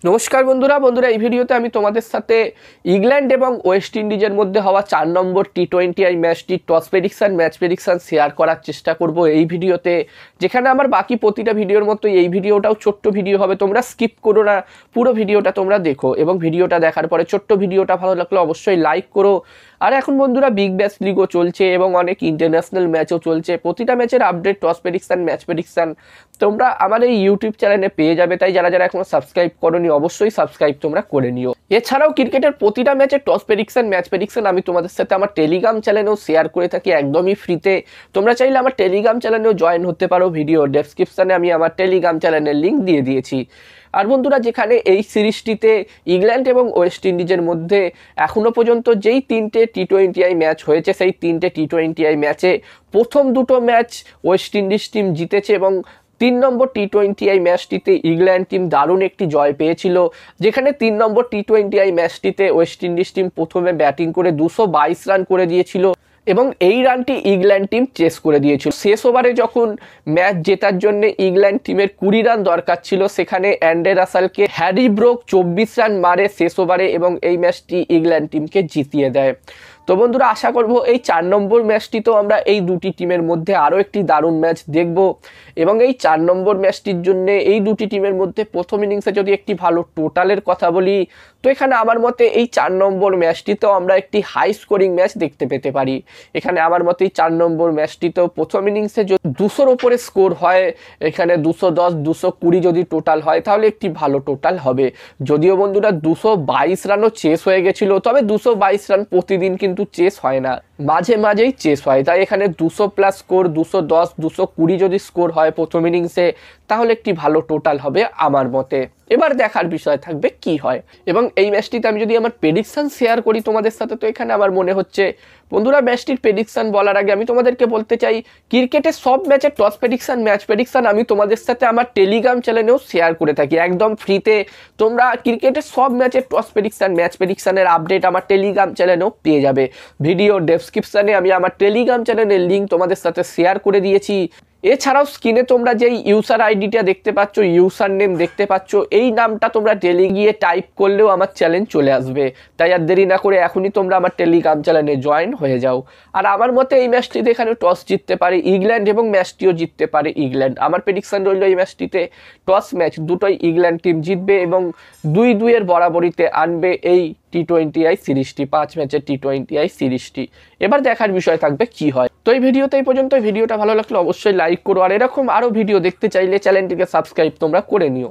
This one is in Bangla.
নমস্কার বন্ধুরা এই ভিডিওতে আমি তোমাদের সাথে ইংল্যান্ড এবং ওয়েস্ট ইন্ডিজের মধ্যে হওয়া 4 নম্বর টি20 ম্যাচটির toss prediction match prediction share করার চেষ্টা করব এই ভিডিওতে। যেখানে আমার বাকি প্রতিটা ভিডিওর মতো এই ভিডিওটাও ছোট্ট ভিডিও হবে, তোমরা স্কিপ করো না, পুরো ভিডিওটা তোমরা দেখো এবং ভিডিওটা দেখার পরে ছোট্ট ভিডিওটা ভালো লাগলে অবশ্যই লাইক করো। আর এখন বন্ধুরা বিগ ব্যাশ লিগও চলছে এবং অনেক ইন্টারন্যাশনাল ম্যাচও চলছে, প্রতিটা ম্যাচের update toss prediction match prediction তোমরা আমার এই ইউটিউব চ্যানেলে পেয়ে যাবে। তাই যারা যারা এখনো সাবস্ক্রাইব করোনি অবশ্যই সাবস্ক্রাইব তোমরা করে নিও। এছাড়াও ক্রিকেটের প্রতিটা ম্যাচের টস প্রেডিকশন ম্যাচ প্রেডিকশন আমি তোমাদের সাথে আমার টেলিগ্রাম চ্যানেলেও শেয়ার করে থাকি একদমই ফ্রিতে। তোমরা চাইলে আমার টেলিগ্রাম চ্যানেলেও জয়েন হতে পারো, ভিডিও ডেসক্রিপশনে আমি আমার টেলিগ্রাম চ্যানেলের লিঙ্ক দিয়ে দিয়েছি। আর বন্ধুরা, যেখানে এই সিরিজটিতে ইংল্যান্ড এবং ওয়েস্ট ইন্ডিজের মধ্যে এখনও পর্যন্ত যেই 3টে টি20 ম্যাচ হয়েছে, সেই 3টে টি20 ম্যাচে প্রথম দুটো ম্যাচ ওয়েস্ট ইন্ডিজ টিম জিতেছে এবং 3 নম্বর টি20 ম্যাচটিতে ইংল্যান্ড টিম দারুণ একটি জয় পেয়েছিল। যেখানে 3 নম্বর টি20 ম্যাচটিতে ওয়েস্ট ইন্ডিজ টিম প্রথমে ব্যাটিং করে 222 রান করে দিয়েছিল এবং এই রানটি ইংল্যান্ড টিম চেস করে দিয়েছিল। শেষ ওভারে যখন ম্যাচ জেতার জন্য ইংল্যান্ড টিমের 20 রান দরকার ছিল, সেখানে অ্যান্ডে রাসেলকে হ্যারি ব্রুক 24 রান মারে শেষ ওভারে এবং এই ম্যাচটি ইংল্যান্ড টিমকে জিতিয়ে দেয়। তো বন্ধুরা, আশা করব এই 4 নম্বর ম্যাচটিতেও আমরা এই দুটি টিমের মধ্যে আরও একটি দারুণ ম্যাচ দেখব এবং এই 4 নম্বর ম্যাচটির জন্য এই দুটি টিমের মধ্যে প্রথম ইনিংসে যদি একটি ভালো টোটালের কথা বলি, তো এখানে আমার মতে এই 4 নম্বর ম্যাচটিতেও আমরা একটি হাই স্কোরিং ম্যাচ দেখতে পেতে পারি। এখানে আমার মতে এই 4 নম্বর ম্যাচটিতেও প্রথম ইনিংসে যদি 200-র ওপরে স্কোর হয়, এখানে 210 220 যদি টোটাল হয় তাহলে একটি ভালো টোটাল হবে। যদিও বন্ধুরা 222 রানও চেস হয়ে গেছিল, তবে 222 রান প্রতিদিন কিন্তু চেস হয় না, মাঝে মাঝেই চেস হয়। তাই এখানে 200+ স্কোর, 210 220 যদি স্কোর হয় প্রথম ইনিংসে তাহলে একটি ভালো টোটাল হবে আমার মতে। এবার দেখার বিষয় থাকবে কি হয়। এবং এই ম্যাচটিতে আমি যদি আমার প্রেডিকশন শেয়ার করি তোমাদের সাথে, তো এখানে আমার মনে হচ্ছে বন্ধুরা, ম্যাচটির প্রেডিকশন বলার আগে আমি তোমাদেরকে বলতে চাই, ক্রিকেটের সব ম্যাচের টস প্রেডিকশন ম্যাচ প্রেডিকশন আমি তোমাদের সাথে আমার টেলিগ্রাম চ্যানেলেও শেয়ার করে থাকি একদম ফ্রিতে। তোমরা ক্রিকেটের সব ম্যাচের টস প্রেডিকশন ম্যাচ প্রেডিকশনের আপডেট আমার টেলিগ্রাম চ্যানেলেও পেয়ে যাবে। ভিডিও ডেসক্রিপশনে আমি আমার টেলিগ্রাম চ্যানেলের লিঙ্ক তোমাদের সাথে শেয়ার করে দিয়েছি। এছাড়াও স্ক্রিনে তোমরা যেই ইউজার আইডিটা দেখতে পাচ্ছ, ইউজার নেম দেখতে পাচ্ছ, এই নামটা তোমরা টেলি গিয়ে টাইপ করলেও আমার চ্যানেল চলে আসবে। তাই আর দেরি না করে এখনই তোমরা আমার টেলিগ্রাম চ্যানেলে জয়েন হয়ে যাও। আর আমার মতে এই ম্যাচটিতে এখানে টস জিততে পারে ইংল্যান্ড এবং ম্যাচটিও জিততে পারে ইংল্যান্ড। আমার প্রেডিকশন রইল এই ম্যাচটিতে টস ম্যাচ দুটোই ইংল্যান্ড টিম জিতবে এবং 2-2 বরাবরিতে আনবে এই টি20 সিরিজটি, 5 ম্যাচের টি20 সিরিজটি। এবার দেখার বিষয় থাকবে কি হয়। তো এই ভিডিওতে এই পর্যন্ত। ভিডিওটা ভালো লাগলে অবশ্যই লাইক করো, আর এরকম আরও ভিডিও দেখতে চাইলে চ্যানেলটিকে সাবস্ক্রাইব তোমরা করে নিও।